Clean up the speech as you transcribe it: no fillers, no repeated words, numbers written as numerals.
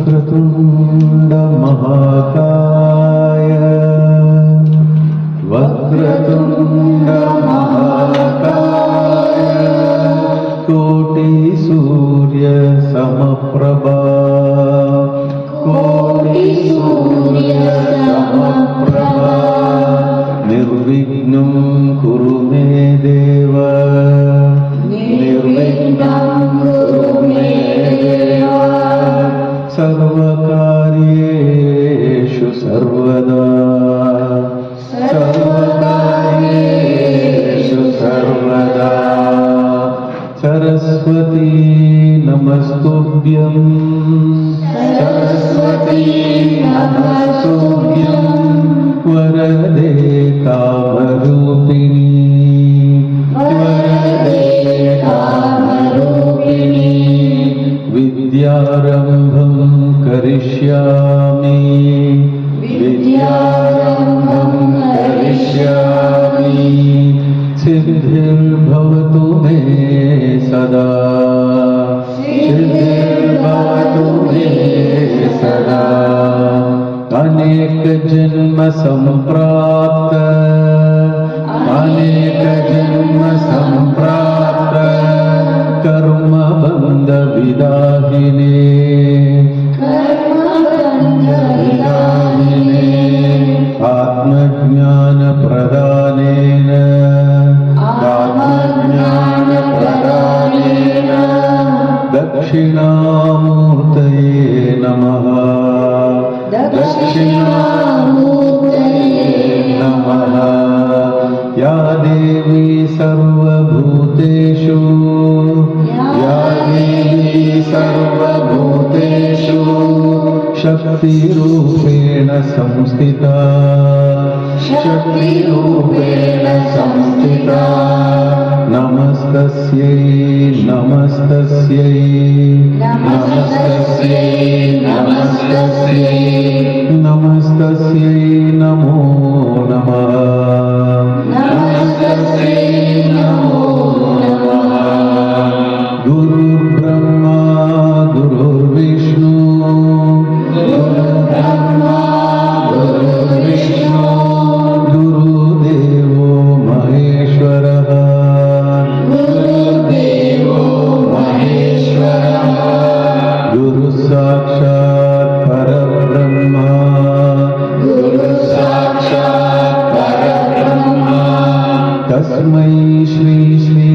वक्रतुण्ड महाकाय वक्रतुण्ड महाकाय कोटि सूर्य समप्रभा कोटि सूर्य समप्रभा निर्विघ्नं कुरु मे देव निर्विघ्नं कुरु मे देव सर्वकार्येषु सर्वदा सर्वकार्येषु सर्वदा सरस्वती नमस्तुभ्यं सरस्वती नमस्तुभ्यं वरदे कामरूपिणी वरदे कामरूपिणी विद्यारम्भं करिष्यामि विद्यारम्भं करिष्यामि सिद्धिर्भवतु मे सदा सिद्धिर्भवतु मे सदा अनेक जन्म संप्राप्त अनेक जन्म संप्राप्त कर्म बंध विदाहिने आत्मज्ञान प्रदानेन आत्मज्ञान प्रदानेन दक्षिणामूर्तये नमः दक्षिणामूर्तये नमः या देवी सर्वभूतेषु या देवी सर्वभूतेषु शक्तिरूपेण संस्थिता शक्तिरूपेण संस्थिता नमस्तस्यै नमस्तस्यै नमस्तस्यै नमस्तस्यै नमस्तस्यै नमो नमः नमस्तस्यै नमो नमः गुरुर्ब्रह्मा गुरुर्विष्णु गुरुर्ब्रह्मा गुरुर्विष्णु गुरुदेवो महेश्वरः गुरुदेवो महेश्वरः गुरुसाक्षात् परब्रह्म गुरुसाक्षात् परब्रह्म तस्मै श्री श्री